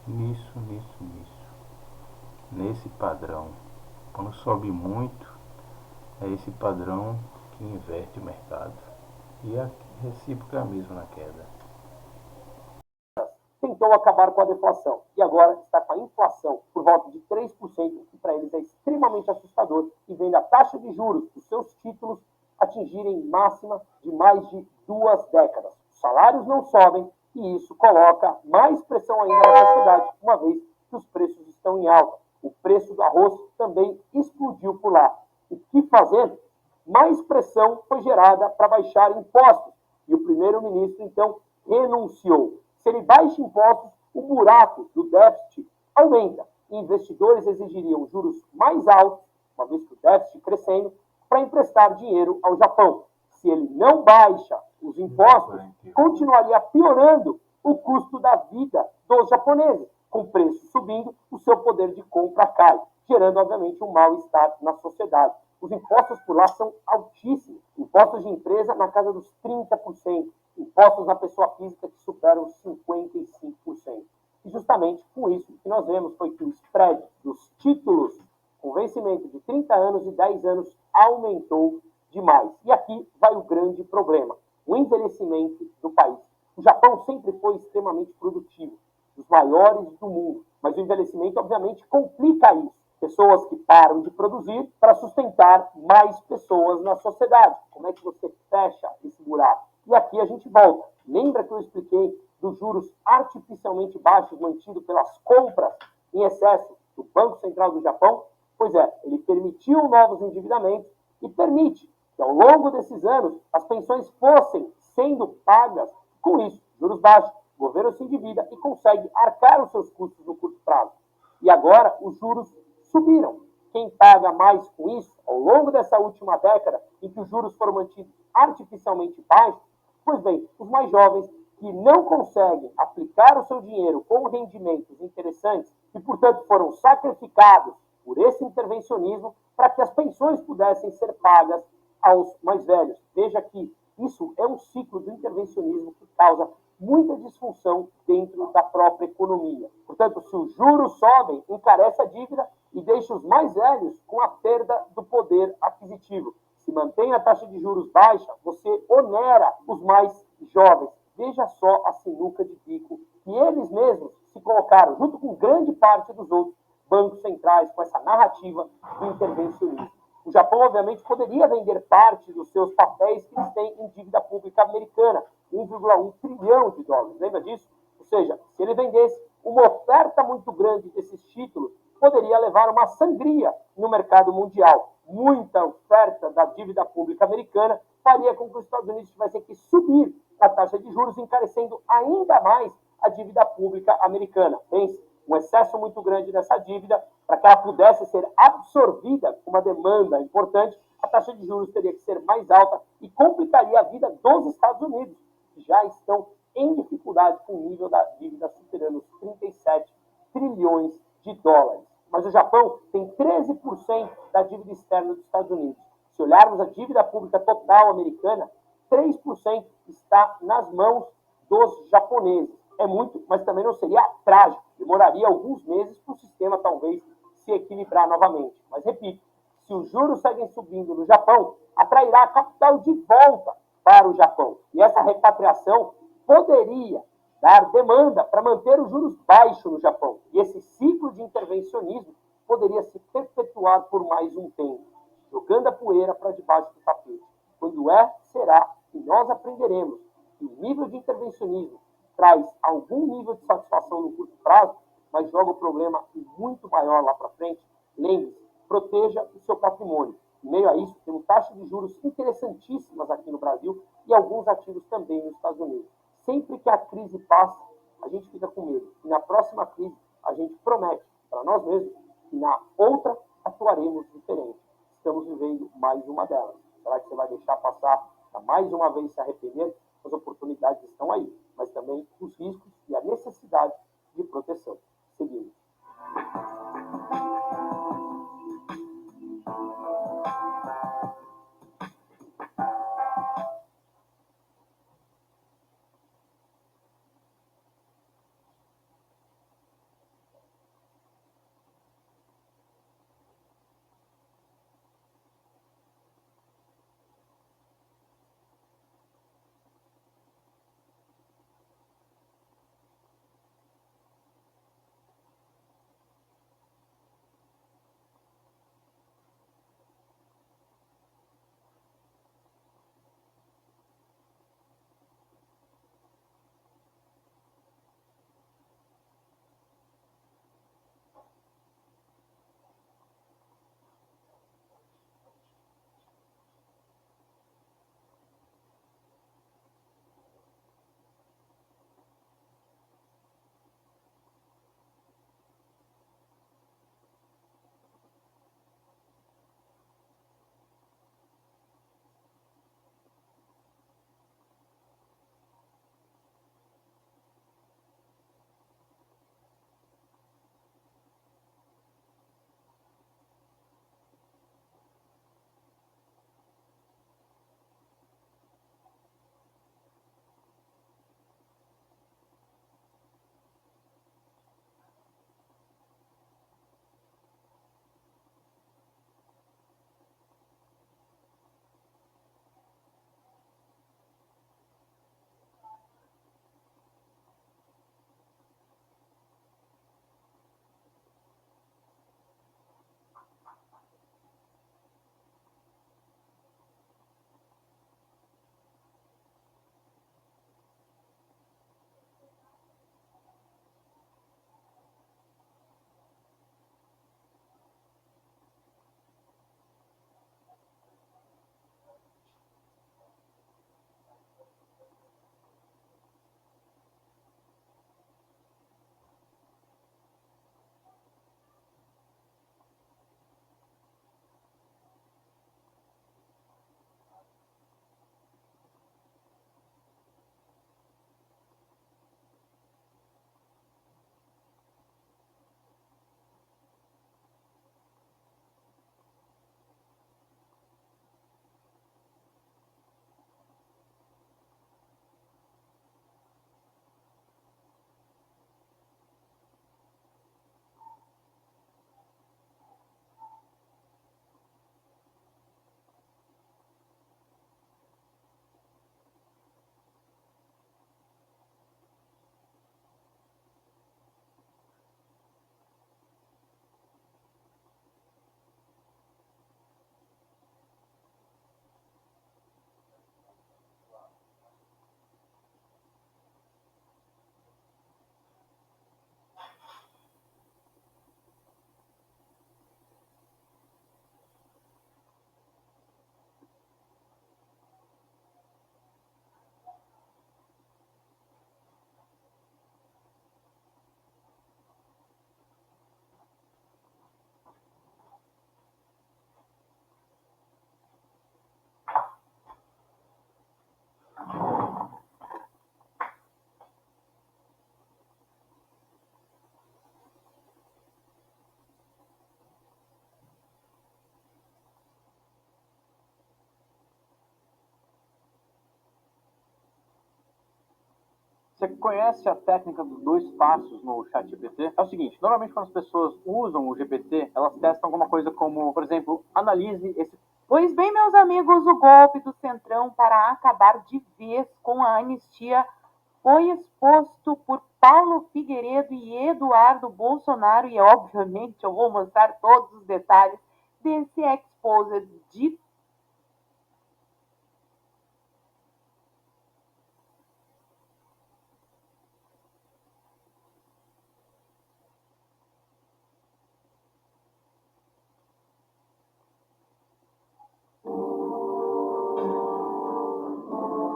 Nisso. Nesse padrão. Quando sobe muito, é esse padrão que inverte o mercado. E a recíproca é a mesma na queda. Tentou acabar com a deflação e agora está com a inflação por volta de 3%, que para eles é extremamente assustador, e vendo a taxa de juros dos seus títulos atingirem máxima de mais de 2 décadas. Os salários não sobem e isso coloca mais pressão ainda na sociedade, uma vez que os preços estão em alta. O preço do arroz também explodiu por lá. O que fazer? Mais pressão foi gerada para baixar impostos e o primeiro-ministro, então, renunciou. Se ele baixa impostos, o buraco do déficit aumenta. E investidores exigiriam juros mais altos, uma vez que o déficit crescendo, para emprestar dinheiro ao Japão. Se ele não baixa os impostos, continuaria piorando o custo da vida dos japoneses. Com preços subindo, o seu poder de compra cai, gerando, obviamente, um mal-estar na sociedade. Os impostos por lá são altíssimos. Impostos de empresa na casa dos 30%. Impostos na pessoa física que superam os 55%. E justamente com isso que nós vemos foi que o spread dos títulos com vencimento de 30 anos e 10 anos aumentou demais. E aqui vai o grande problema, o envelhecimento do país. O Japão sempre foi extremamente produtivo, dos maiores do mundo, mas o envelhecimento, obviamente, complica isso. Pessoas que param de produzir para sustentar mais pessoas na sociedade. Como é que você fecha esse buraco? E aqui a gente volta. Lembra que eu expliquei dos juros artificialmente baixos mantidos pelas compras em excesso do Banco Central do Japão? Pois é, ele permitiu novos endividamentos e permite que ao longo desses anos as pensões fossem sendo pagas com isso, juros baixos, o governo se endivida e consegue arcar os seus custos no curto prazo. E agora os juros subiram. Quem paga mais com isso, ao longo dessa última década, em que os juros foram mantidos artificialmente baixos, pois bem, os mais jovens que não conseguem aplicar o seu dinheiro com rendimentos interessantes e, portanto, foram sacrificados por esse intervencionismo para que as pensões pudessem ser pagas aos mais velhos. Veja que isso é um ciclo do intervencionismo que causa muita disfunção dentro da própria economia. Portanto, se os juros sobem, encarece a dívida e deixa os mais velhos com a perda do poder aquisitivo. Se mantém a taxa de juros baixa, você onera os mais jovens. Veja só a sinuca de bico que eles mesmos se colocaram, junto com grande parte dos outros bancos centrais, com essa narrativa do intervencionismo. O Japão, obviamente, poderia vender parte dos seus papéis que eles têm em dívida pública americana, 1,1 trilhão de dólares. Lembra disso? Ou seja, se ele vendesse uma oferta muito grande desses títulos, poderia levar uma sangria no mercado mundial. Muita oferta da dívida pública americana faria com que os Estados Unidos tivessem que subir a taxa de juros, encarecendo ainda mais a dívida pública americana. Pense, um excesso muito grande dessa dívida, para que ela pudesse ser absorvida com uma demanda importante, a taxa de juros teria que ser mais alta e complicaria a vida dos Estados Unidos, que já estão em dificuldade com o nível da dívida superando os 37 trilhões de dólares. Mas o Japão tem 13% da dívida externa dos Estados Unidos. Se olharmos a dívida pública total americana, 3% está nas mãos dos japoneses. É muito, mas também não seria trágico. Demoraria alguns meses para o sistema talvez se equilibrar novamente. Mas repito, se os juros seguem subindo no Japão, atrairá capital de volta para o Japão. E essa repatriação poderia dar demanda para manter os juros baixos no Japão. E esse ciclo de intervencionismo poderia se perpetuar por mais um tempo, jogando a poeira para debaixo do tapete. Quando será que nós aprenderemos que o nível de intervencionismo traz algum nível de satisfação no curto prazo, mas joga o problema muito maior lá para frente? Lembre-se, proteja o seu patrimônio. Em meio a isso, temos taxas de juros interessantíssimas aqui no Brasil e alguns ativos também nos Estados Unidos. Sempre que a crise passa, a gente fica com medo. E na próxima crise, a gente promete para nós mesmos que na outra atuaremos diferente. Estamos vivendo mais uma delas. Será que você vai deixar passar para mais uma vez se arrepender? As oportunidades estão aí, mas também os riscos e a necessidade de proteção. Seguimos. Você conhece a técnica dos 2 passos no ChatGPT? É o seguinte, normalmente quando as pessoas usam o GPT, elas testam alguma coisa como, por exemplo, analise esse... Pois bem, meus amigos, o golpe do Centrão para acabar de vez com a anistia foi exposto por Paulo Figueiredo e Eduardo Bolsonaro e, obviamente, eu vou mostrar todos os detalhes desse exposed de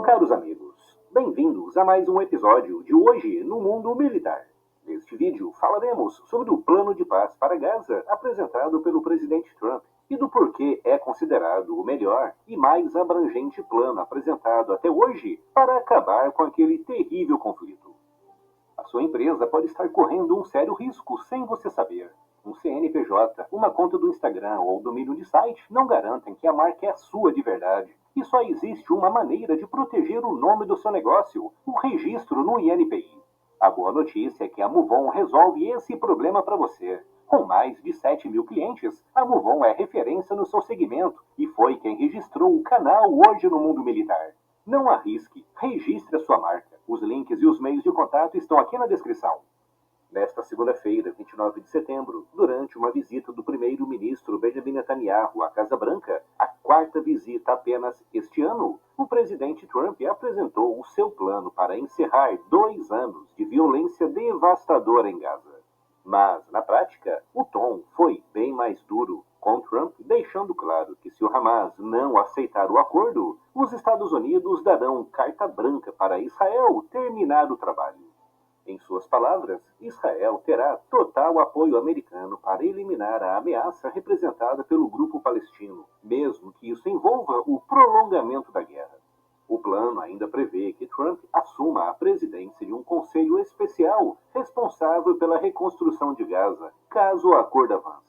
Caros amigos, bem-vindos a mais um episódio de Hoje no Mundo Militar. Neste vídeo falaremos sobre o plano de paz para Gaza apresentado pelo presidente Trump e do porquê é considerado o melhor e mais abrangente plano apresentado até hoje para acabar com aquele terrível conflito. A sua empresa pode estar correndo um sério risco sem você saber. Um CNPJ, uma conta do Instagram ou domínio de site não garantem que a marca é sua de verdade. E só existe uma maneira de proteger o nome do seu negócio, o registro no INPI. A boa notícia é que a Muvon resolve esse problema para você. Com mais de 7 mil clientes, a Muvon é referência no seu segmento e foi quem registrou o canal Hoje no Mundo Militar. Não arrisque, registre a sua marca. Os links e os meios de contato estão aqui na descrição. Nesta segunda-feira, 29 de setembro, durante uma visita do primeiro-ministro Benjamin Netanyahu à Casa Branca, a 4ª visita apenas este ano, o presidente Trump apresentou o seu plano para encerrar 2 anos de violência devastadora em Gaza. Mas, na prática, o tom foi bem mais duro, com Trump deixando claro que se o Hamas não aceitar o acordo, os Estados Unidos darão carta branca para Israel terminar o trabalho. Em suas palavras, Israel terá total apoio americano para eliminar a ameaça representada pelo grupo palestino, mesmo que isso envolva o prolongamento da guerra. O plano ainda prevê que Trump assuma a presidência de um conselho especial responsável pela reconstrução de Gaza, caso o acordo avance.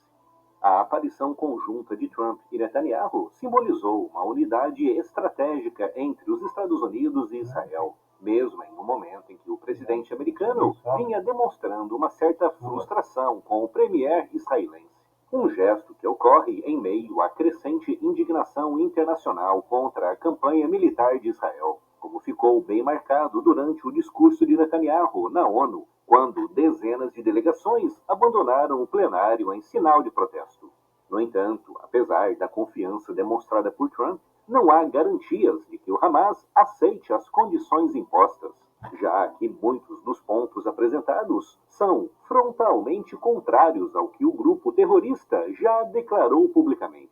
A aparição conjunta de Trump e Netanyahu simbolizou uma unidade estratégica entre os Estados Unidos e Israel, mesmo em um momento em que o presidente americano vinha demonstrando uma certa frustração com o premier israelense. Um gesto que ocorre em meio à crescente indignação internacional contra a campanha militar de Israel, como ficou bem marcado durante o discurso de Netanyahu na ONU, quando dezenas de delegações abandonaram o plenário em sinal de protesto. No entanto, apesar da confiança demonstrada por Trump, não há garantias de que o Hamas aceite as condições impostas, já que muitos dos pontos apresentados são frontalmente contrários ao que o grupo terrorista já declarou publicamente.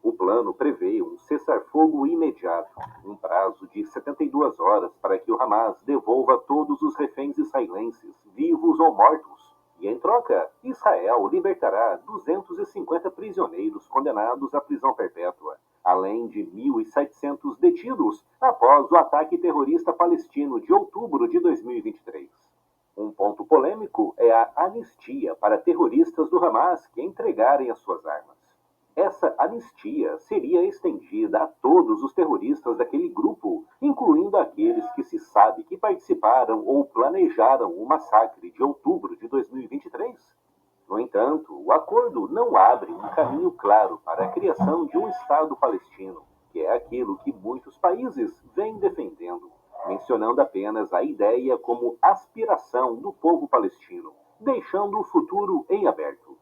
O plano prevê um cessar-fogo imediato, um prazo de 72 horas para que o Hamas devolva todos os reféns israelenses, vivos ou mortos. E, em troca, Israel libertará 250 prisioneiros condenados à prisão perpétua, além de 1.700 detidos após o ataque terrorista palestino de outubro de 2023. Um ponto polêmico é a anistia para terroristas do Hamas que entregarem as suas armas. Essa anistia seria estendida a todos os terroristas daquele grupo, incluindo aqueles que se sabe que participaram ou planejaram o massacre de outubro de 2023. No entanto, o acordo não abre um caminho claro para a criação de um Estado palestino, que é aquilo que muitos países vêm defendendo, mencionando apenas a ideia como aspiração do povo palestino, deixando o futuro em aberto.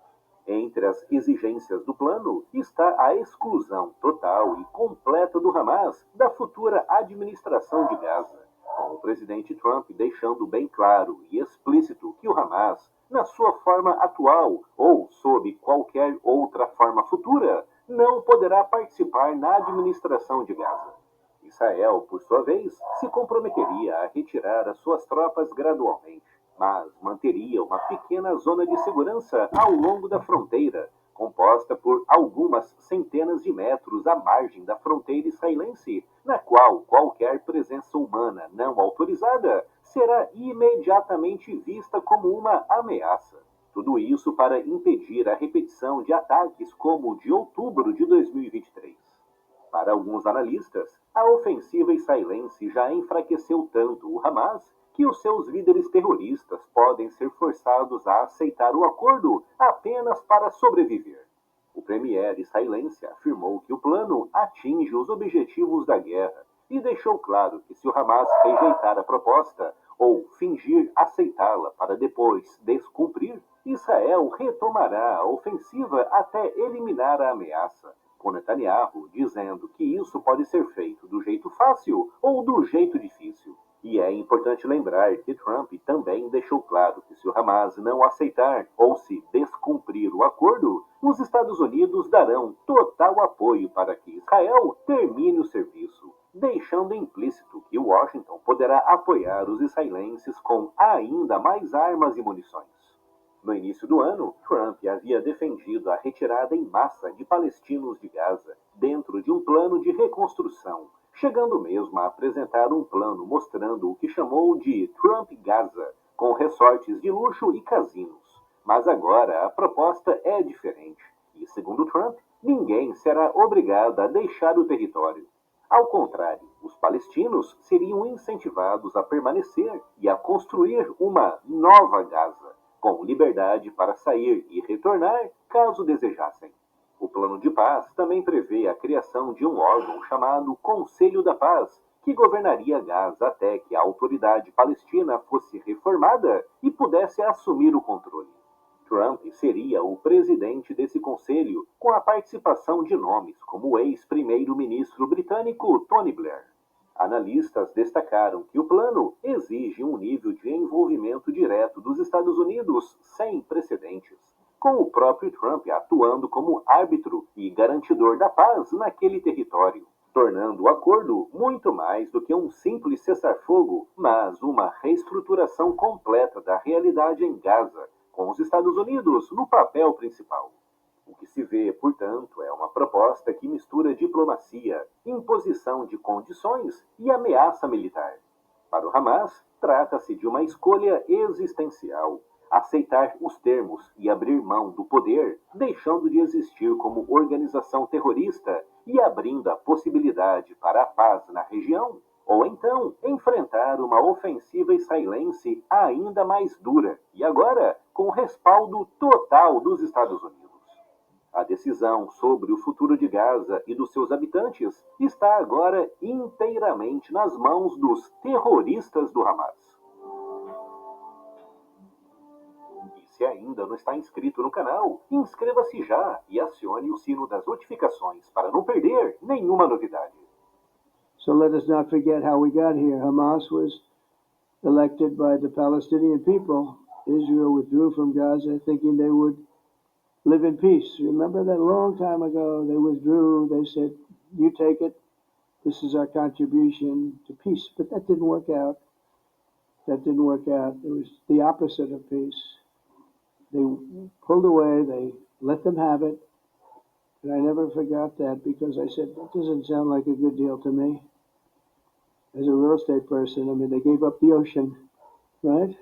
Entre as exigências do plano está a exclusão total e completa do Hamas da futura administração de Gaza, com o presidente Trump deixando bem claro e explícito que o Hamas, na sua forma atual ou sob qualquer outra forma futura, não poderá participar na administração de Gaza. Israel, por sua vez, se comprometeria a retirar as suas tropas gradualmente, mas manteria uma pequena zona de segurança ao longo da fronteira, composta por algumas centenas de metros à margem da fronteira israelense, na qual qualquer presença humana não autorizada será imediatamente vista como uma ameaça. Tudo isso para impedir a repetição de ataques como o de outubro de 2023. Para alguns analistas, a ofensiva israelense já enfraqueceu tanto o Hamas que os seus líderes terroristas podem ser forçados a aceitar o acordo apenas para sobreviver. O premier israelense afirmou que o plano atinge os objetivos da guerra e deixou claro que se o Hamas rejeitar a proposta ou fingir aceitá-la para depois descumprir, Israel retomará a ofensiva até eliminar a ameaça, com Netanyahu dizendo que isso pode ser feito do jeito fácil ou do jeito difícil. E é importante lembrar que Trump também deixou claro que se o Hamas não aceitar ou se descumprir o acordo, os Estados Unidos darão total apoio para que Israel termine o serviço, deixando implícito que Washington poderá apoiar os israelenses com ainda mais armas e munições. No início do ano, Trump havia defendido a retirada em massa de palestinos de Gaza, dentro de um plano de reconstrução, chegando mesmo a apresentar um plano mostrando o que chamou de Trump Gaza, com resorts de luxo e casinos. Mas agora a proposta é diferente, e segundo Trump, ninguém será obrigado a deixar o território. Ao contrário, os palestinos seriam incentivados a permanecer e a construir uma nova Gaza, com liberdade para sair e retornar caso desejassem. O plano de paz também prevê a criação de um órgão chamado Conselho da Paz, que governaria Gaza até que a autoridade palestina fosse reformada e pudesse assumir o controle. Trump seria o presidente desse conselho, com a participação de nomes como o ex-primeiro-ministro britânico Tony Blair. Analistas destacaram que o plano exige um nível de envolvimento direto dos Estados Unidos sem precedentes, com o próprio Trump atuando como árbitro e garantidor da paz naquele território, tornando o acordo muito mais do que um simples cessar-fogo, mas uma reestruturação completa da realidade em Gaza, com os Estados Unidos no papel principal. O que se vê, portanto, é uma proposta que mistura diplomacia, imposição de condições e ameaça militar. Para o Hamas, trata-se de uma escolha existencial, aceitar os termos e abrir mão do poder, deixando de existir como organização terrorista e abrindo a possibilidade para a paz na região, ou então enfrentar uma ofensiva israelense ainda mais dura e agora com o respaldo total dos Estados Unidos. A decisão sobre o futuro de Gaza e dos seus habitantes está agora inteiramente nas mãos dos terroristas do Hamas. E se ainda não está inscrito no canal, inscreva-se já e acione o sino das notificações para não perder nenhuma novidade. So let us not forget how we got here. Hamas was elected by the Palestinian people. Israel withdrew from Gaza thinking they would live in peace. Remember that a long time ago, they withdrew. They said, you take it. This is our contribution to peace. But that didn't work out. That didn't work out. It was the opposite of peace. They pulled away. They let them have it. And I never forgot that because I said, that doesn't sound like a good deal to me. As a real estate person, I mean, they gave up the ocean, right?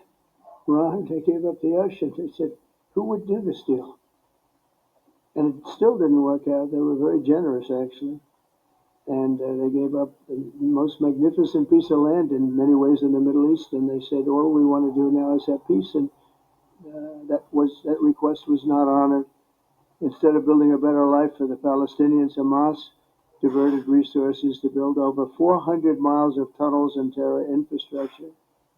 Ron, they gave up the ocean. They said, who would do this deal? And it still didn't work out. They were very generous, actually. And they gave up the most magnificent piece of land in many ways in the Middle East. And they said, all we want to do now is have peace. And that request was not honored. Instead of building a better life for the Palestinians, Hamas diverted resources to build over 400 miles of tunnels and terror infrastructure,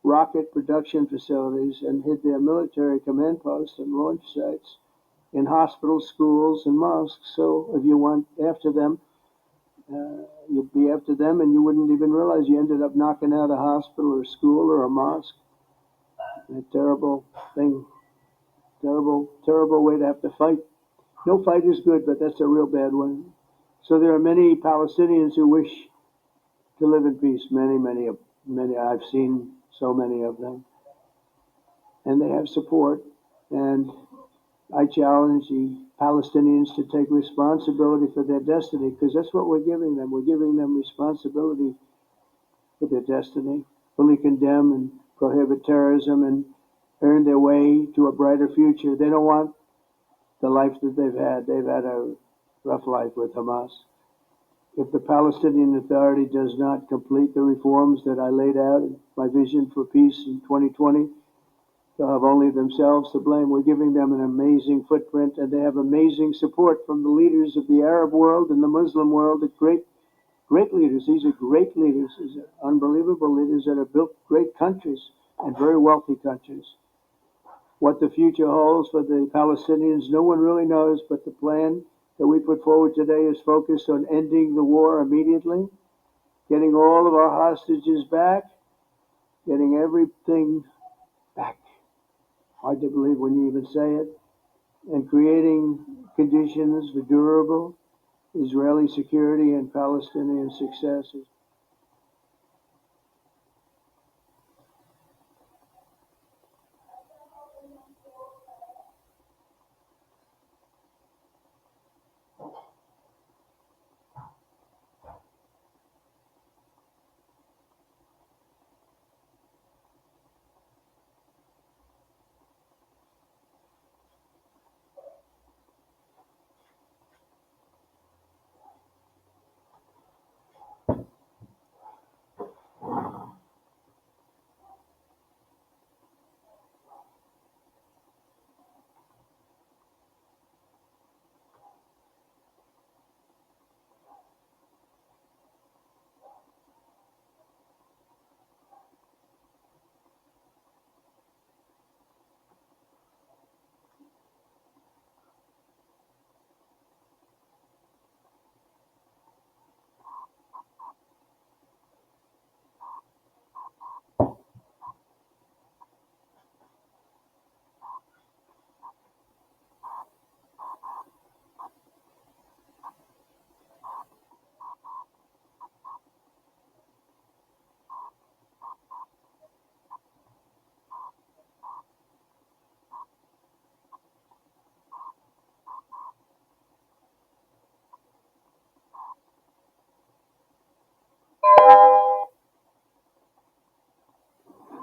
rocket production facilities, and hid their military command posts and launch sites in hospitals, schools, and mosques. So if you went after them, you'd be after them and you wouldn't even realize you ended up knocking out a hospital or a school or a mosque. A terrible thing. Terrible, terrible way to have to fight. No fight is good, but that's a real bad one. So there are many Palestinians who wish to live in peace. Many. I've seen so many of them. And they have support. And I challenge the Palestinians to take responsibility for their destiny, because that's what we're giving them. We're giving them responsibility for their destiny. Fully condemn and prohibit terrorism and earn their way to a brighter future. They don't want the life that they've had. They've had a rough life with Hamas. if the Palestinian Authority does not complete the reforms that I laid out in my vision for peace in 2020, they'll have only themselves to blame. We're giving them an amazing footprint, and they have amazing support from the leaders of the Arab world and the Muslim world. Great leaders. These are great leaders. These are unbelievable leaders that have built great countries and very wealthy countries. What the future holds for the Palestinians, no one really knows, but the plan that we put forward today is focused on ending the war immediately, getting all of our hostages back, getting everything back. Hard to believe when you even say it, and creating conditions for durable Israeli security and Palestinian success.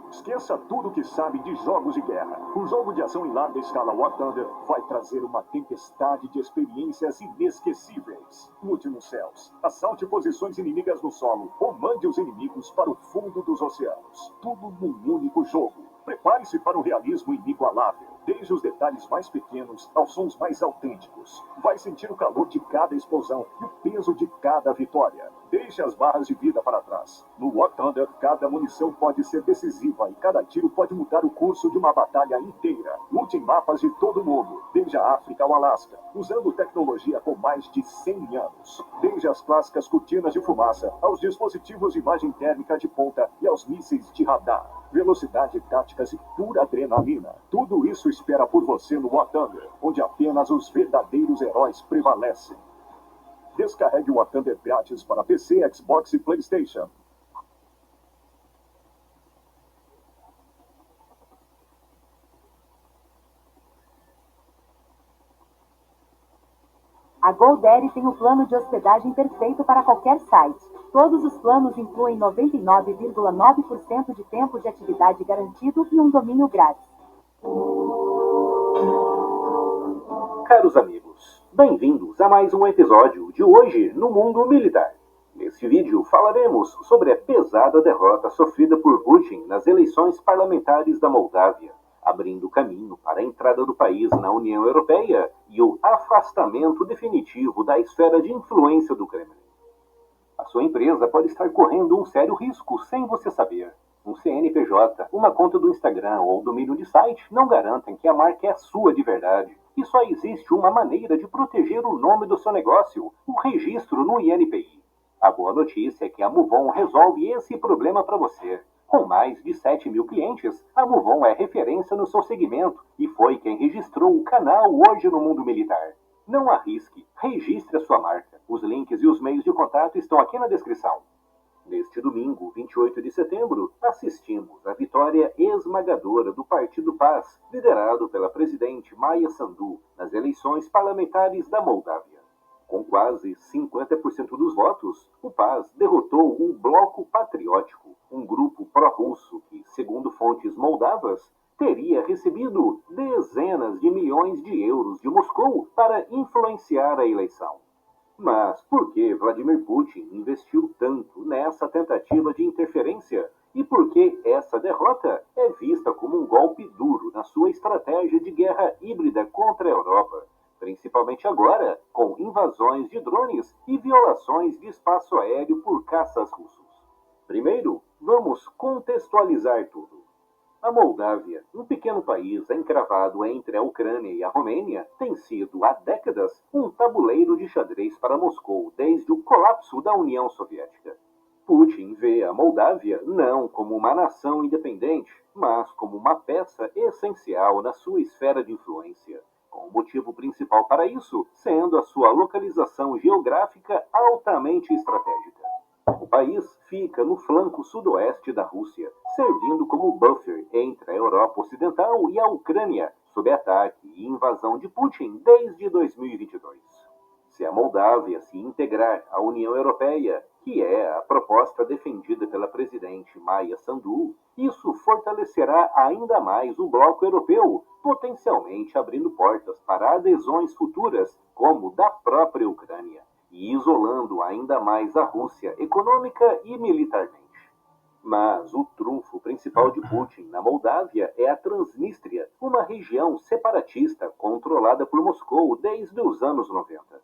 Esqueça tudo o que sabe de jogos de guerra. Um jogo de ação em larga escala War Thunder vai trazer uma tempestade de experiências inesquecíveis. Lute nos céus, assalte posições inimigas no solo ou mande os inimigos para o fundo dos oceanos. Tudo num único jogo. Prepare-se para um realismo inigualável. Desde os detalhes mais pequenos aos sons mais autênticos. Vai sentir o calor de cada explosão e o peso de cada vitória. Deixe as barras de vida para trás. No War Thunder, cada munição pode ser decisiva e cada tiro pode mudar o curso de uma batalha inteira. Lute em mapas de todo o mundo, desde a África ao Alasca, usando tecnologia com mais de 100 anos. Desde as clássicas cortinas de fumaça, aos dispositivos de imagem térmica de ponta e aos mísseis de radar. Velocidade, táticas e pura adrenalina. Tudo isso espera por você no War Thunder, onde apenas os verdadeiros heróis prevalecem. Descarregue o War Thunder grátis para PC, Xbox e PlayStation. A GoDaddy tem o plano de hospedagem perfeito para qualquer site. Todos os planos incluem 99,9% de tempo de atividade garantido e um domínio grátis. Caros amigos, bem-vindos a mais um episódio de Hoje no Mundo Militar. Neste vídeo falaremos sobre a pesada derrota sofrida por Putin nas eleições parlamentares da Moldávia, abrindo caminho para a entrada do país na União Europeia e o afastamento definitivo da esfera de influência do Kremlin. A sua empresa pode estar correndo um sério risco sem você saber. Um CNPJ, uma conta do Instagram ou domínio de site não garantem que a marca é sua de verdade. E só existe uma maneira de proteger o nome do seu negócio, o registro no INPI. A boa notícia é que a Muvon resolve esse problema para você. Com mais de 7 mil clientes, a Muvon é referência no seu segmento e foi quem registrou o canal Hoje no Mundo Militar. Não arrisque, registre a sua marca. Os links e os meios de contato estão aqui na descrição. Neste domingo, 28 de setembro, assistimos à vitória esmagadora do Partido Paz, liderado pela presidente Maia Sandu, nas eleições parlamentares da Moldávia. Com quase 50% dos votos, o Paz derrotou o Bloco Patriótico, um grupo pró-russo que, segundo fontes moldavas, teria recebido dezenas de milhões de euros de Moscou para influenciar a eleição. Mas por que Vladimir Putin investiu tanto nessa tentativa de interferência? E por que essa derrota é vista como um golpe duro na sua estratégia de guerra híbrida contra a Europa, principalmente agora com invasões de drones e violações de espaço aéreo por caças russos? Primeiro, vamos contextualizar tudo. A Moldávia, um pequeno país encravado entre a Ucrânia e a Romênia, tem sido há décadas um tabuleiro de xadrez para Moscou desde o colapso da União Soviética. Putin vê a Moldávia não como uma nação independente, mas como uma peça essencial na sua esfera de influência, com o motivo principal para isso sendo a sua localização geográfica altamente estratégica. O país fica no flanco sudoeste da Rússia, servindo como buffer entre a Europa Ocidental e a Ucrânia, sob ataque e invasão de Putin desde 2022. Se a Moldávia se integrar à União Europeia, que é a proposta defendida pela presidente Maia Sandu, isso fortalecerá ainda mais o bloco europeu, potencialmente abrindo portas para adesões futuras, como da própria Ucrânia, e isolando ainda mais a Rússia econômica e militarmente. Mas o trunfo principal de Putin na Moldávia é a Transnistria, uma região separatista controlada por Moscou desde os anos 90.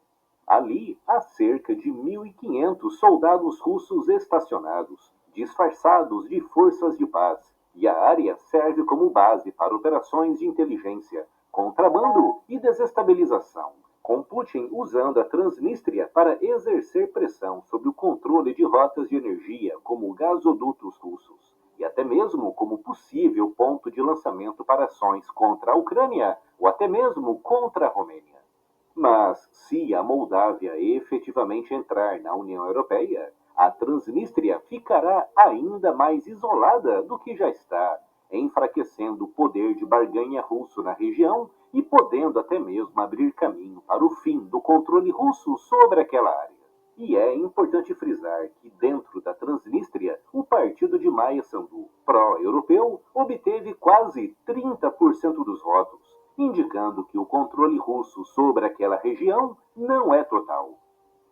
Ali há cerca de 1.500 soldados russos estacionados, disfarçados de forças de paz, e a área serve como base para operações de inteligência, contrabando e desestabilização, com Putin usando a Transnistria para exercer pressão sobre o controle de rotas de energia como gasodutos russos, e até mesmo como possível ponto de lançamento para ações contra a Ucrânia ou até mesmo contra a Romênia. Mas se a Moldávia efetivamente entrar na União Europeia, a Transnistria ficará ainda mais isolada do que já está, enfraquecendo o poder de barganha russo na região e podendo até mesmo abrir caminho para o fim do controle russo sobre aquela área. E é importante frisar que dentro da Transnistria, o partido de Maia Sandu, pró-europeu, obteve quase 30% dos votos, indicando que o controle russo sobre aquela região não é total.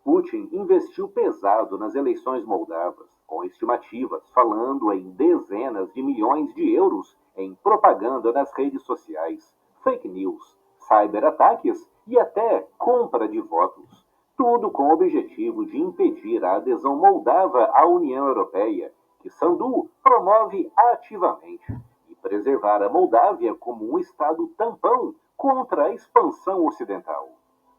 Putin investiu pesado nas eleições moldavas, com estimativas falando em dezenas de milhões de euros em propaganda nas redes sociais, fake news, cyberataques e até compra de votos. Tudo com o objetivo de impedir a adesão moldava à União Europeia, que Sandu promove ativamente, e preservar a Moldávia como um estado tampão contra a expansão ocidental.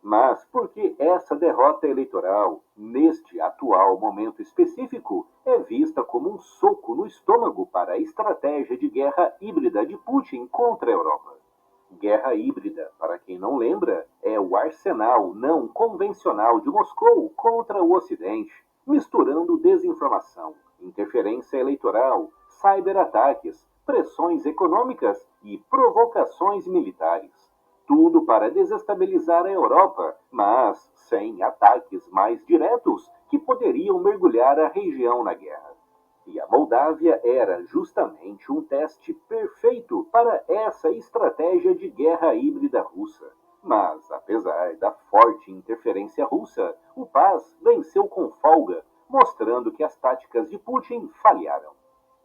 Mas por que essa derrota eleitoral, neste atual momento específico, é vista como um soco no estômago para a estratégia de guerra híbrida de Putin contra a Europa? Guerra híbrida, para quem não lembra, é o arsenal não convencional de Moscou contra o Ocidente, misturando desinformação, interferência eleitoral, cyberataques, pressões econômicas e provocações militares. Tudo para desestabilizar a Europa, mas sem ataques mais diretos que poderiam mergulhar a região na guerra. E a Moldávia era justamente um teste perfeito para essa estratégia de guerra híbrida russa. Mas, apesar da forte interferência russa, o Paz venceu com folga, mostrando que as táticas de Putin falharam.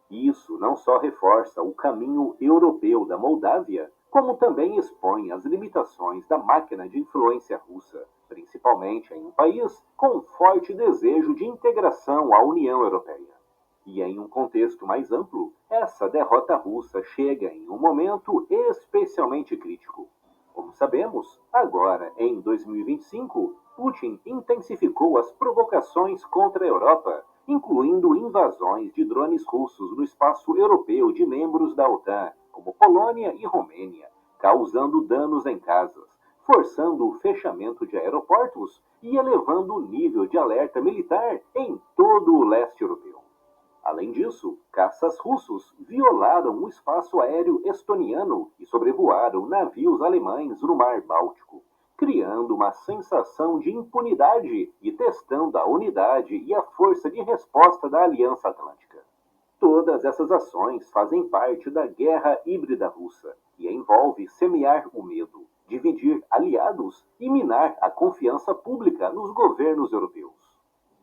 Isso não só reforça o caminho europeu da Moldávia, como também expõe as limitações da máquina de influência russa, principalmente em um país com forte desejo de integração à União Europeia. E em um contexto mais amplo, essa derrota russa chega em um momento especialmente crítico. Como sabemos, agora, em 2025, Putin intensificou as provocações contra a Europa, incluindo invasões de drones russos no espaço europeu de membros da OTAN, como Polônia e Romênia, causando danos em casas, forçando o fechamento de aeroportos e elevando o nível de alerta militar em todo o leste europeu. Além disso, caças russos violaram o espaço aéreo estoniano e sobrevoaram navios alemães no Mar Báltico, criando uma sensação de impunidade e testando a unidade e a força de resposta da Aliança Atlântica. Todas essas ações fazem parte da guerra híbrida russa, que envolve semear o medo, dividir aliados e minar a confiança pública nos governos europeus.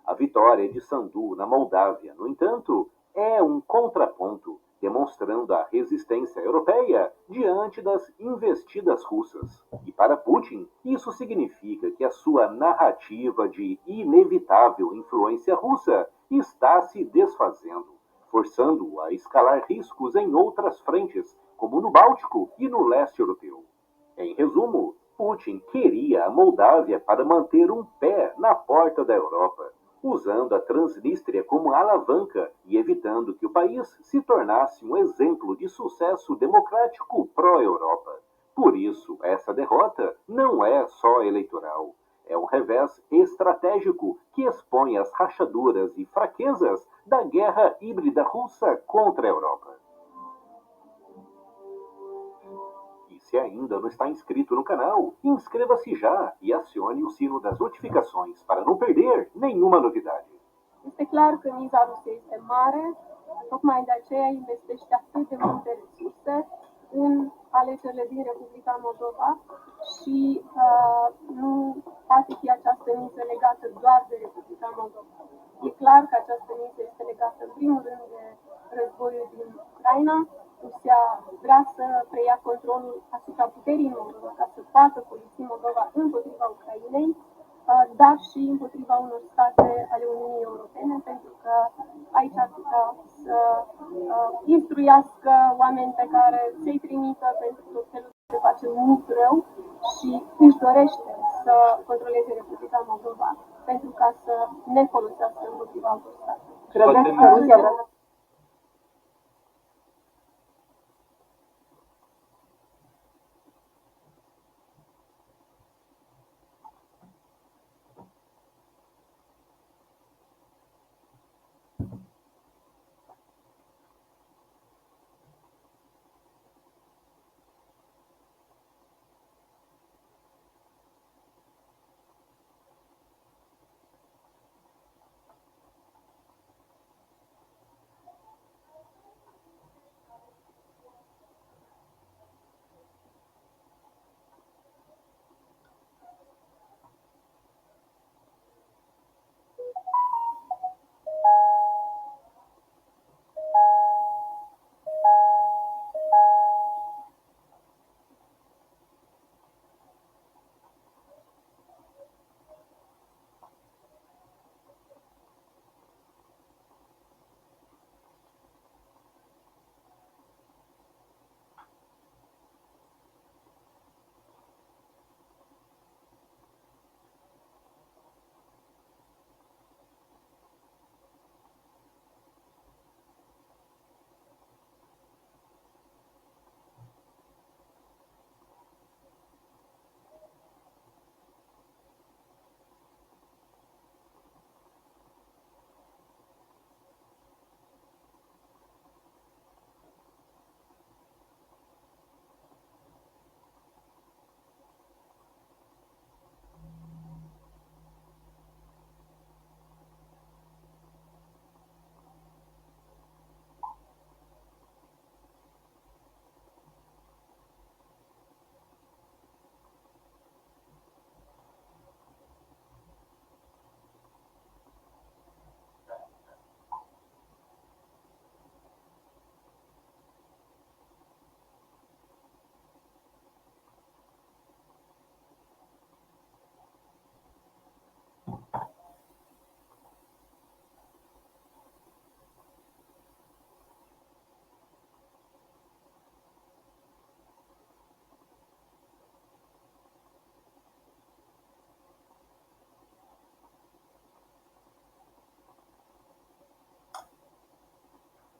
A vitória de Sandu na Moldávia, no entanto, é um contraponto, demonstrando a resistência europeia diante das investidas russas. E para Putin, isso significa que a sua narrativa de inevitável influência russa está se desfazendo, forçando-o a escalar riscos em outras frentes, como no Báltico e no leste europeu. Em resumo, Putin queria a Moldávia para manter um pé na porta da Europa, usando a Transnistria como alavanca e evitando que o país se tornasse um exemplo de sucesso democrático pró-Europa. Por isso, essa derrota não é só eleitoral. É um revés estratégico que expõe as rachaduras e fraquezas da guerra híbrida russa contra a Europa. Se ainda não está inscrito no canal, inscreva-se já e acione o sino das notificações para não perder nenhuma novidade. Este clar că miza Rusiei este mare, tocmai de aceea investește atât de multe resurse în alegerile din Republica Moldova și nu poate fi această miză legată doar de Republica Moldova. E clar că această miză este legată în primul rând de războiul din Ucraina. Rusia vrea să preia controlul asupra puterii Moldova ca să poată folosi Moldova împotriva Ucrainei, dar și împotriva unor state ale Uniunii Europene, pentru că aici ar putea să instruiască oameni pe care să-i trimită pentru tot felul de face mult rău și își dorește să controleze Republica Moldova pentru ca să ne folosească împotriva altor state. Credeți că Rusia vrea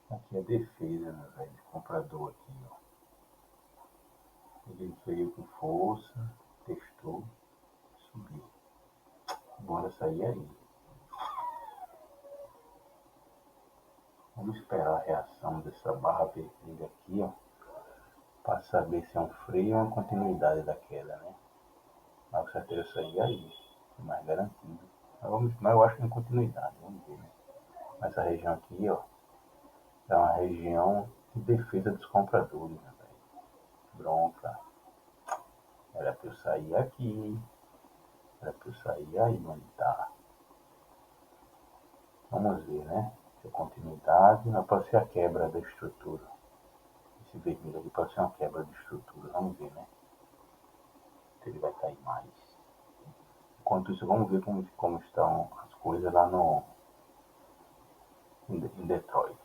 Aqui é defesa, meu velho. Comprador aqui, ó. Ele veio com força, testou, subiu. Bora sair aí. Vamos esperar a reação dessa barra vermelha aqui, ó. Para saber se é um freio ou uma continuidade da queda, né? Mas com certeza sair aí. Mais garantido. Mas eu acho que é continuidade. Vamos ver, né? Essa região aqui, ó. É uma região de defesa dos compradores, né, velho? Bronca. Era para eu sair aqui. Era para eu sair aí onde está. Vamos ver, né? Se a continuidade não pode ser a quebra da estrutura. Esse vermelho aqui pode ser uma quebra de estrutura. Vamos ver, né? Se ele vai cair mais. Enquanto isso, vamos ver como estão as coisas lá em Detroit.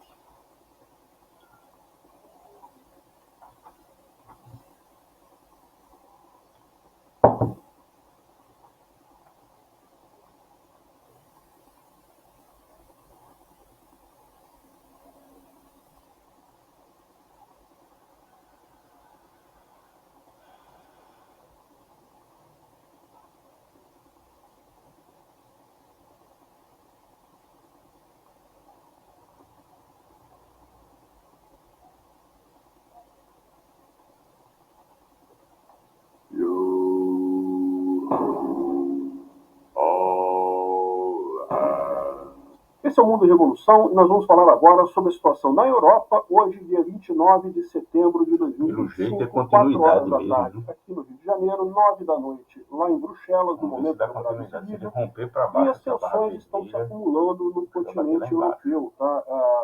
Esse é o Mundo Revolução e nós vamos falar agora sobre a situação na Europa, hoje, dia 29 de setembro de Pelo 2025, jeito é 4 horas continuidade da mesmo, tarde, viu? aqui no Rio de Janeiro, 9 da noite, lá em Bruxelas, no Vamos ver se momento dá que eu gravo esse continuidade. Se ele vídeo, romper para e baixo as essa barra tensões estão se vermelha, acumulando no vai bater lá continente embaixo. europeu. Tá?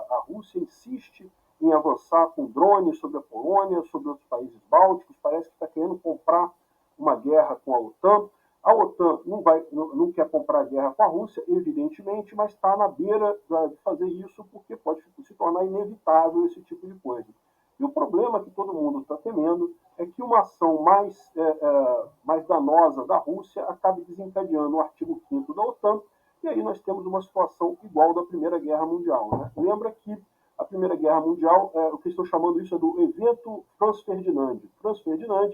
A Rússia insiste em avançar com drones sobre a Polônia, sobre outros países bálticos, parece que está querendo comprar uma guerra com a OTAN. A OTAN não quer comprar guerra com a Rússia, evidentemente, mas está na beira de fazer isso porque pode se tornar inevitável esse tipo de coisa. E o problema que todo mundo está temendo é que uma ação mais danosa da Rússia acabe desencadeando o artigo 5º da OTAN, e aí nós temos uma situação igual da Primeira Guerra Mundial. Né? Lembra que a Primeira Guerra Mundial, o que estou chamando isso é do evento Franz Ferdinand. Franz Ferdinand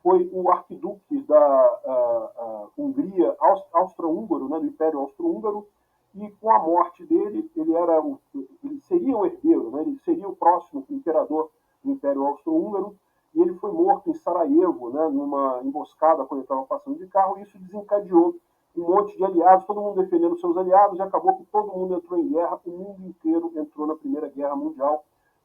foi o arquiduque da Hungria, austro-húngaro, né, do Império Austro-Húngaro, e com a morte dele, ele seria o herdeiro, né, ele seria o próximo imperador do Império Austro-Húngaro, e ele foi morto em Sarajevo, né, numa emboscada quando ele estava passando de carro, e isso desencadeou um monte de aliados, todo mundo defendendo seus aliados, e acabou que todo mundo entrou em guerra, o mundo inteiro entrou na Primeira Guerra Mundial,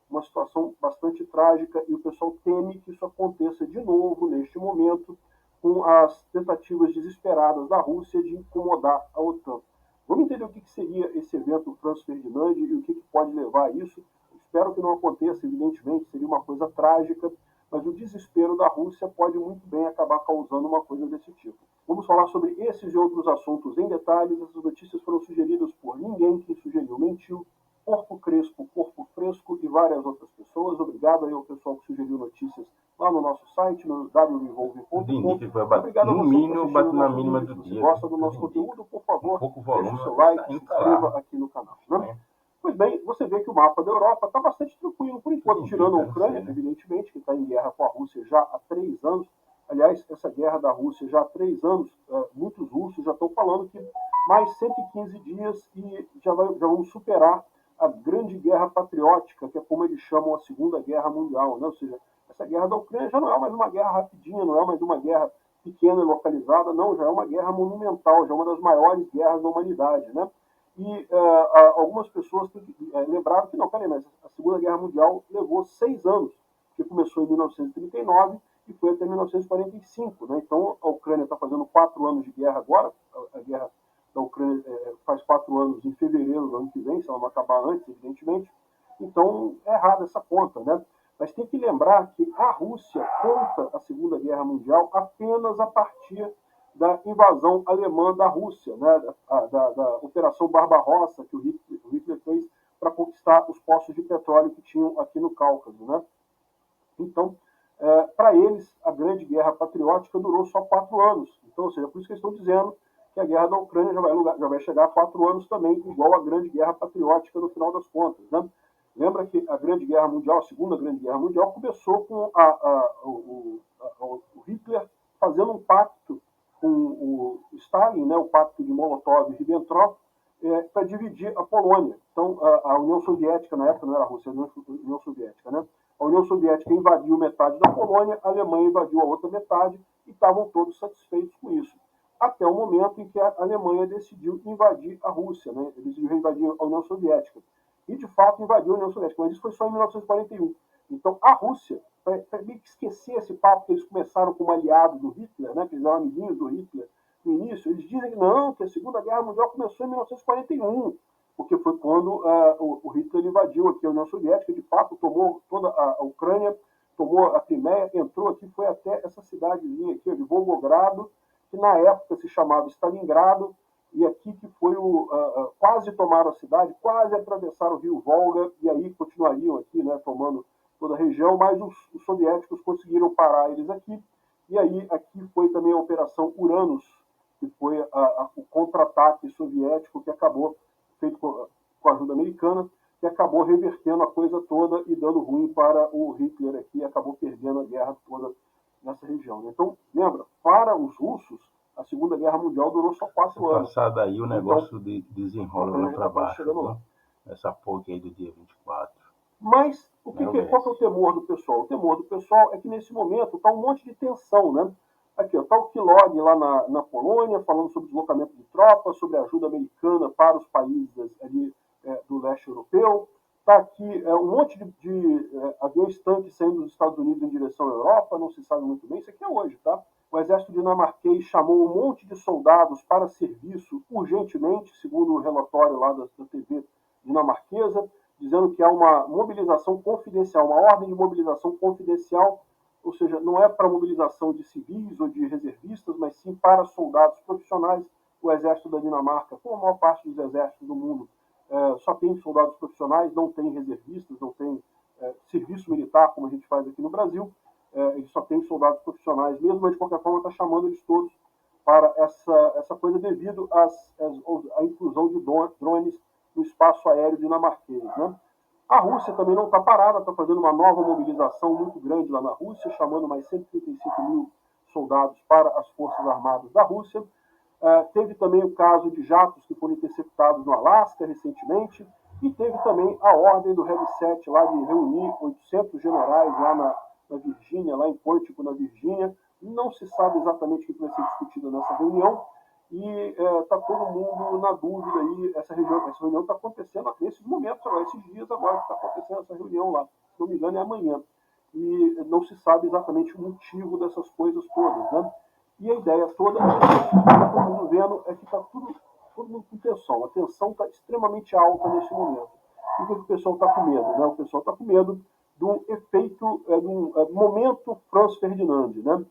uma situação bastante trágica, e o pessoal teme que isso aconteça de novo neste momento, com as tentativas desesperadas da Rússia de incomodar a OTAN. Vamos entender o que seria esse evento Franz Ferdinand e o que pode levar a isso. Espero que não aconteça, evidentemente, seria uma coisa trágica, mas o desespero da Rússia pode muito bem acabar causando uma coisa desse tipo. Vamos falar sobre esses e outros assuntos em detalhes. Essas notícias foram sugeridas por ninguém, quem sugeriu mentiu, Corpo Crespo, Corpo Fresco e várias outras pessoas. Obrigado aí ao pessoal que sugeriu notícias lá no nosso site, no www.revolver.com. O Denise vai bater, no mínimo, bate na mínima do dia. Se gosta do nosso conteúdo, por favor, pouco volume, deixe o seu like, se indo inscreva lá. aqui no canal. Né? Pois bem, você vê que o mapa da Europa está bastante tranquilo por enquanto, tirando a Ucrânia, evidentemente, que está em guerra com a Rússia já há 3 anos. Aliás, essa guerra da Rússia já há 3 anos, muitos russos já estão falando que mais 115 dias e já vamos superar a grande guerra patriótica, que é como eles chamam a Segunda Guerra Mundial. Né? Ou seja, essa guerra da Ucrânia já não é mais uma guerra rapidinha, não é mais uma guerra pequena e localizada, não, já é uma guerra monumental, já é uma das maiores guerras da humanidade. Né? E algumas pessoas lembraram que não, peraí, mas a Segunda Guerra Mundial levou 6 anos, que começou em 1939 e foi até 1945. Né? Então a Ucrânia está fazendo 4 anos de guerra agora, a guerra da Ucrânia faz 4 anos em fevereiro do ano que vem, se ela não acabar antes, evidentemente. Então é errada essa conta, né? Mas tem que lembrar que a Rússia conta a Segunda Guerra Mundial apenas a partir da invasão alemã da Rússia, né? da Operação Barbarossa que o Hitler fez para conquistar os poços de petróleo que tinham aqui no Cáucaso. Né? Então, para eles, a Grande Guerra Patriótica durou só 4 anos. Então, ou seja, por isso que eles estão dizendo que a Guerra da Ucrânia já vai chegar a 4 anos também, igual a Grande Guerra Patriótica no final das contas. Né? Lembra que a Grande Guerra Mundial, a Segunda Grande Guerra Mundial, começou com o Hitler fazendo um pacto com o Stalin, né, o pacto de Molotov e Ribbentrop, para dividir a Polônia. Então, a União Soviética, na época não era a Rússia, a União Soviética, né? A União Soviética invadiu metade da Polônia, a Alemanha invadiu a outra metade e estavam todos satisfeitos com isso. Até o momento em que a Alemanha decidiu invadir a Rússia, né? Eles decidiram invadir a União Soviética. E, de fato, invadiu a União Soviética, mas isso foi só em 1941. Então, a Rússia para meio que esquecer esse papo que eles começaram como aliados do Hitler, né, que eles eram amiguinhos do Hitler no início, eles dizem que não, que a Segunda Guerra Mundial começou em 1941, porque foi quando o Hitler invadiu aqui a União Soviética, de fato tomou toda a Ucrânia, tomou a Crimeia, entrou aqui, foi até essa cidadezinha aqui, de Volgogrado, que na época se chamava Stalingrado, e aqui que foi quase tomaram a cidade, quase atravessaram o rio Volga, e aí continuariam aqui, né, tomando toda a região, mas os soviéticos conseguiram parar eles aqui, e aí aqui foi também a Operação Uranus, que foi o contra-ataque soviético que acabou, feito com a ajuda americana, que acabou revertendo a coisa toda e dando ruim para o Hitler aqui, acabou perdendo a guerra toda nessa região. Então, lembra, para os russos, a Segunda Guerra Mundial durou só 4 anos. Passado aí o negócio Então, desenrola lá para baixo, viu? Essa POC aí do dia 24. Mas qual que é o temor do pessoal? O temor do pessoal é que nesse momento está um monte de tensão, né? Aqui, está o Kellogg lá na Polônia, falando sobre deslocamento de tropas, sobre a ajuda americana para os países ali do leste europeu. Está aqui um monte de aviões-tanques saindo dos Estados Unidos em direção à Europa, não se sabe muito bem, isso aqui é hoje, tá? O exército dinamarquês chamou um monte de soldados para serviço urgentemente, segundo o relatório lá da TV dinamarquesa, dizendo que há uma mobilização confidencial, uma ordem de mobilização confidencial, ou seja, não é para mobilização de civis ou de reservistas, mas sim para soldados profissionais. O exército da Dinamarca, como a maior parte dos exércitos do mundo, só tem soldados profissionais, não tem reservistas, não tem serviço militar, como a gente faz aqui no Brasil. Ele só tem soldados profissionais mesmo, mas de qualquer forma está chamando eles todos para essa coisa devido à inclusão de drones no espaço aéreo dinamarquês, né? A Rússia também não está parada, está fazendo uma nova mobilização muito grande lá na Rússia, chamando mais 135 mil soldados para as Forças Armadas da Rússia. Teve também o caso de jatos que foram interceptados no Alasca recentemente, e teve também a ordem do Hegseth lá de reunir 800 generais lá na Virgínia, lá em Quantico, na Virgínia. Não se sabe exatamente o que vai ser discutido nessa reunião, e está todo mundo na dúvida aí. Essa reunião está acontecendo nesses momentos, agora, esses dias agora que está acontecendo essa reunião lá, se não me engano é amanhã, e não se sabe exatamente o motivo dessas coisas todas, né? E a ideia toda, todo mundo vendo, é que está todo mundo com tensão. A tensão está extremamente alta nesse momento. E o que o pessoal está com medo, né? O pessoal está com medo do efeito, do momento Franz Ferdinand, né?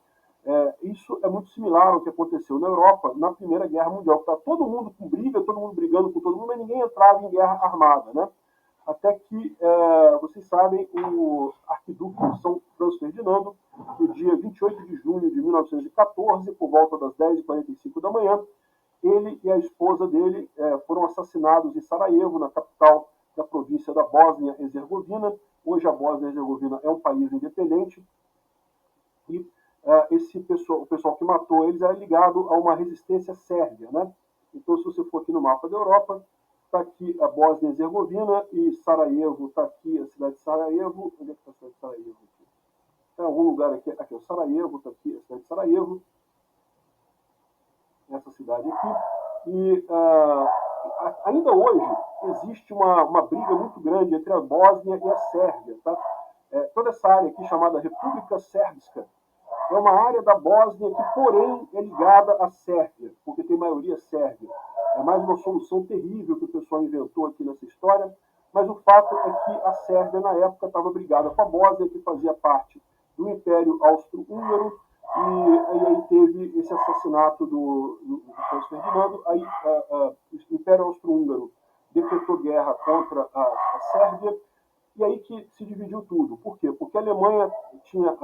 Isso é muito similar ao que aconteceu na Europa na Primeira Guerra Mundial. Está todo mundo com briga, todo mundo brigando com todo mundo, mas ninguém entrava em guerra armada, né? Até que, vocês sabem, o arquiduque de São Franz Ferdinando, no dia 28 de junho de 1914, por volta das 10h45 da manhã, ele e a esposa dele foram assassinados em Sarajevo, na capital da província da Bósnia-Herzegovina. Hoje a Bósnia-Herzegovina é um país independente, e o pessoal que matou eles era ligado a uma resistência sérvia, né? Então, se você for aqui no mapa da Europa, está aqui a Bósnia-Herzegovina, e Sarajevo está aqui, a cidade de Sarajevo. Onde é que está a cidade de Sarajevo? Tem algum lugar aqui? Aqui, o Sarajevo, está aqui a cidade de Sarajevo. Essa cidade aqui. E ainda hoje existe uma briga muito grande entre a Bósnia e a Sérvia, tá? Toda essa área aqui, chamada República Sérbica, é uma área da Bósnia que, porém, é ligada à Sérvia, porque tem maioria sérvia. É mais uma solução terrível que o pessoal inventou aqui nessa história, mas o fato é que a Sérvia, na época, estava brigada com a Bósnia, que fazia parte do Império Austro-Húngaro, e aí teve esse assassinato do Franz Ferdinando. Aí o Império Austro-Húngaro decretou guerra contra a Sérvia, e aí que se dividiu tudo. Por quê? Porque a Alemanha tinha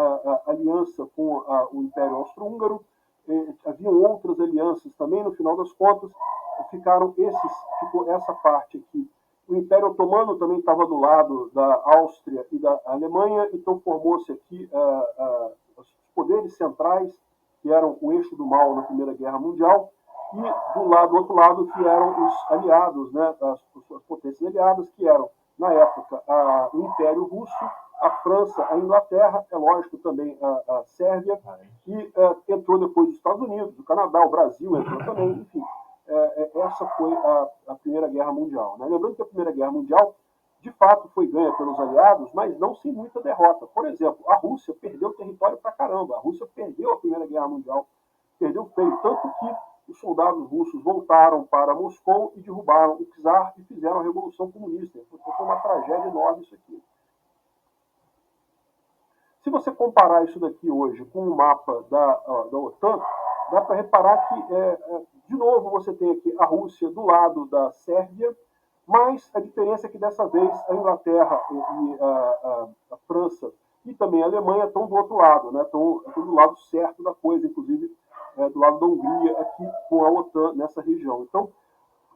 aliança com o Império Austro-Húngaro, haviam outras alianças também. No final das contas, ficou essa parte aqui. O Império Otomano também estava do lado da Áustria e da Alemanha, então formou-se aqui os poderes centrais, que eram o eixo do mal na Primeira Guerra Mundial, e do outro lado, que eram os aliados, né, as potências aliadas, que eram, na época, o Império Russo, a França, a Inglaterra, é lógico também a Sérvia, e entrou depois os Estados Unidos, o Canadá, o Brasil entrou também, enfim. Essa foi a Primeira Guerra Mundial, né? Lembrando que a Primeira Guerra Mundial de fato foi ganha pelos aliados, mas não sem muita derrota. Por exemplo, a Rússia perdeu território pra caramba. A Rússia perdeu a Primeira Guerra Mundial, perdeu feio, tanto que os soldados russos voltaram para Moscou e derrubaram o czar e fizeram a Revolução Comunista. Então foi uma tragédia enorme isso aqui. Se você comparar isso daqui hoje com o mapa da OTAN, dá para reparar que, de novo, você tem aqui a Rússia do lado da Sérvia, mas a diferença é que dessa vez a Inglaterra e a França e também a Alemanha estão do outro lado, né? Estão do lado certo da coisa, inclusive do lado da Hungria, aqui com a OTAN nessa região. Então,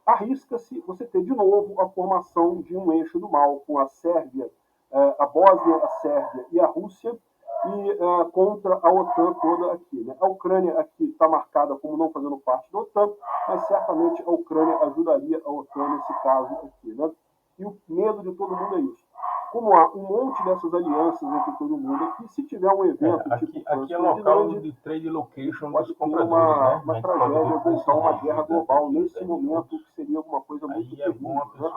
arrisca-se você ter de novo a formação de um eixo do mal, com a Sérvia, a Bósnia, a Sérvia e a Rússia, e contra a OTAN toda aqui. Né? A Ucrânia aqui está marcada como não fazendo parte da OTAN, mas certamente a Ucrânia ajudaria a OTAN nesse caso aqui. Né? E o medo de todo mundo é isso. Como há um monte dessas alianças entre todo mundo aqui, se tiver um evento aqui é local de trade location dos compradores, né? Uma tragédia, voltar uma guerra global nesse momento, que seria alguma coisa muito terrível. Aí é bom a pessoa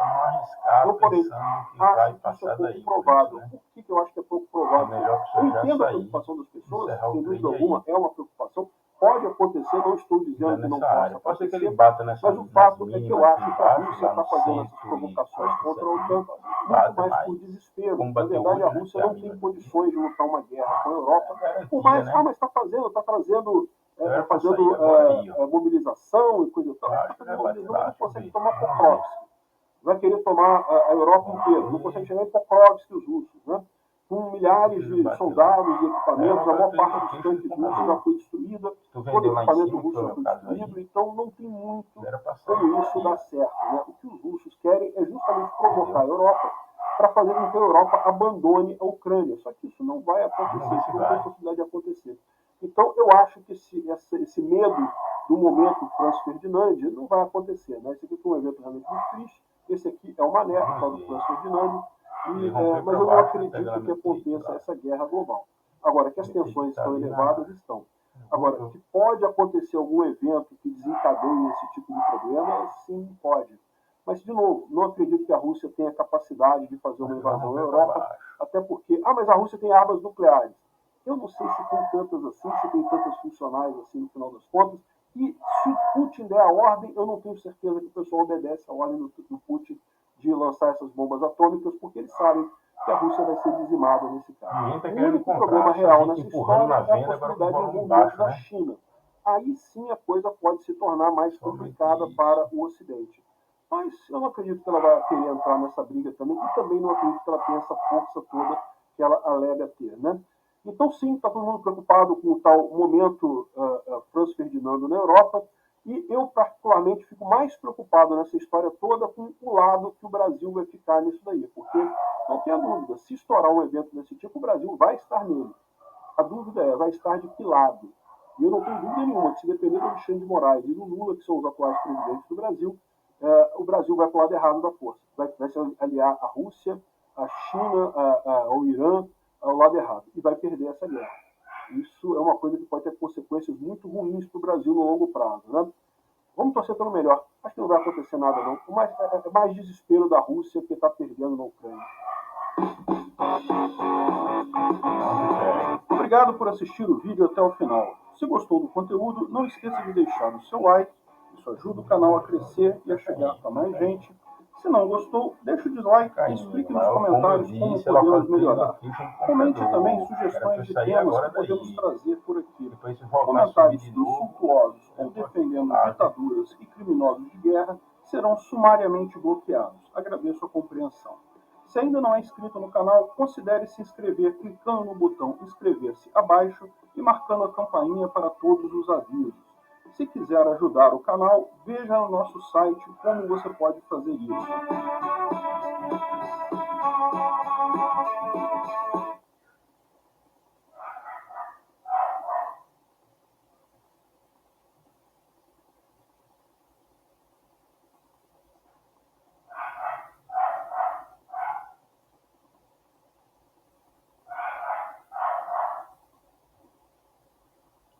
não pensando arriscar que vai passar daí. Provável. Por que eu acho que é pouco provável? É melhor a pessoa Eu já entendo a sair, preocupação das pessoas, encerrar o sem dúvida trade alguma, é uma preocupação. Pode acontecer, não estou dizendo que não nessa possa área. Pode ser que acontecer, ele bata nessa mas o fato é que eu mínimas, acho que a embaixo, Rússia lá está no fazendo essas centro, provocações e contra a pode ser OTAN que muito bata mais mais. por desespero. Como Na bateu verdade, a hoje, né, Rússia que a não tem mina condições de lutar uma guerra com a Europa, garantia, por mais, né? mas está trazendo Era pra sair agora aí, ó. mobilização e coisa e tal. Acho que vai bater lá, Não consegue deixa eu ver. tomar Vamos Pokrovsk. Vai querer tomar a Europa inteira. Não consegue chegar em Pokrovsk os russos, né? Com milhares de soldados e equipamentos, a maior parte dos tanques russos já foi destruída, todo o equipamento russo já foi destruído, então não tem muito como isso dar certo. Né? O que os russos querem é justamente provocar a Europa para fazer com que a Europa abandone a Ucrânia. Só que isso não vai acontecer, isso não tem possibilidade de acontecer. Então, eu acho que esse medo do momento Franz Ferdinand não vai acontecer. Né? Esse aqui foi um evento realmente muito triste. Esse aqui é o Mané, por causa do Franz Ferdinand. Mas eu não acredito que aconteça essa guerra global. Agora, que as tensões estão elevadas, estão. Agora, que pode acontecer algum evento que desencadeie esse tipo de problema, sim, pode. Mas, de novo, não acredito que a Rússia tenha capacidade de fazer uma invasão na Europa, até porque, mas a Rússia tem armas nucleares. Eu não sei se tem tantas assim, se tem tantas funcionais assim no final das contas, e se o Putin der a ordem, eu não tenho certeza que o pessoal obedece a ordem do Putin de lançar essas bombas atômicas, porque eles sabem que a Rússia vai ser dizimada nesse caso. Tá o único problema real nessa história é a possibilidade de envolvimento da China. Aí sim a coisa pode se tornar mais complicada para o Ocidente. Mas eu não acredito que ela vai querer entrar nessa briga também, e também não acredito que ela tenha essa força toda que ela alega ter, né? Então, sim, está todo mundo preocupado com o tal momento Franz Ferdinando na Europa, e eu, particularmente, fico mais preocupado nessa história toda com o lado que o Brasil vai ficar nisso daí, porque não tenha dúvida, se estourar um evento desse tipo, o Brasil vai estar nele. A dúvida é, vai estar de que lado? E eu não tenho dúvida nenhuma que, se depender do Alexandre de Moraes e do Lula, que são os atuais presidentes do Brasil, o Brasil vai para o lado errado da força. Vai se aliar à Rússia, à China, ao Irã, ao lado errado. E vai perder essa guerra. Isso é uma coisa que pode ter consequências muito ruins para o Brasil no longo prazo. Né? Vamos torcer pelo melhor. Acho que não vai acontecer nada, não. É mais desespero da Rússia que está perdendo na Ucrânia. Obrigado por assistir o vídeo até o final. Se gostou do conteúdo, não esqueça de deixar o seu like. Isso ajuda o canal a crescer e a chegar para mais gente. Se não gostou, deixe o dislike e explique nos comentários como podemos melhorar. Comente também sugestões de temas que podemos trazer por aqui. Comentários insultuosos ou defendendo ditaduras e criminosos de guerra serão sumariamente bloqueados. Agradeço a compreensão. Se ainda não é inscrito no canal, considere se inscrever clicando no botão inscrever-se abaixo e marcando a campainha para todos os avisos. Se quiser ajudar o canal, veja no nosso site como você pode fazer isso.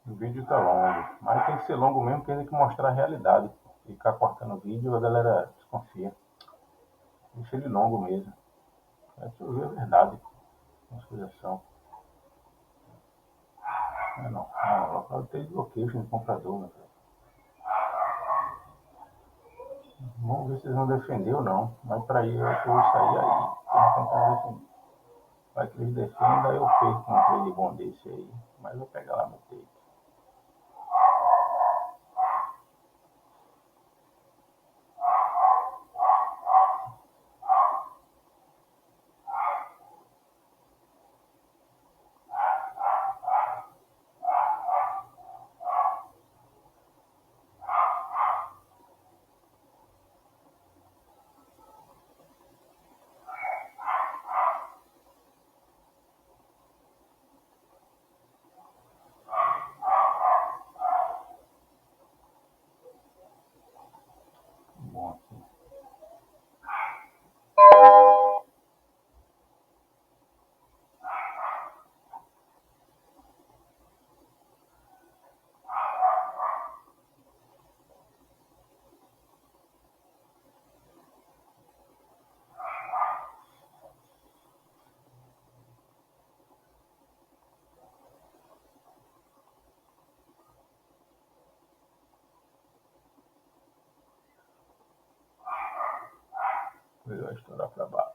O vídeo tá longo, mas tem que ser longo mesmo, porque tem que mostrar a realidade. Ficar cortando o vídeo, a galera desconfia. Deixa ele longo mesmo. Surgiu a verdade. Conspiração. Não. Local tem bloqueio de comprador, meu velho. Vamos ver se eles vão defender ou não. Mas para ir, eu acho que eu vou sair aí. Eles não tentam defender. Vai que eles defendam, aí eu perco um trade bom desse aí. Mas eu vou pegar lá no take. Bom aqui. Ele vai estourar para baixo.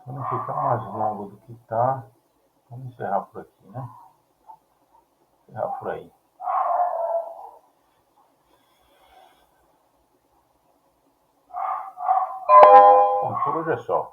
Para não ficar mais longo do que tá, vamos encerrar por aqui, né? Encerrar por aí. Bom, por hoje é só.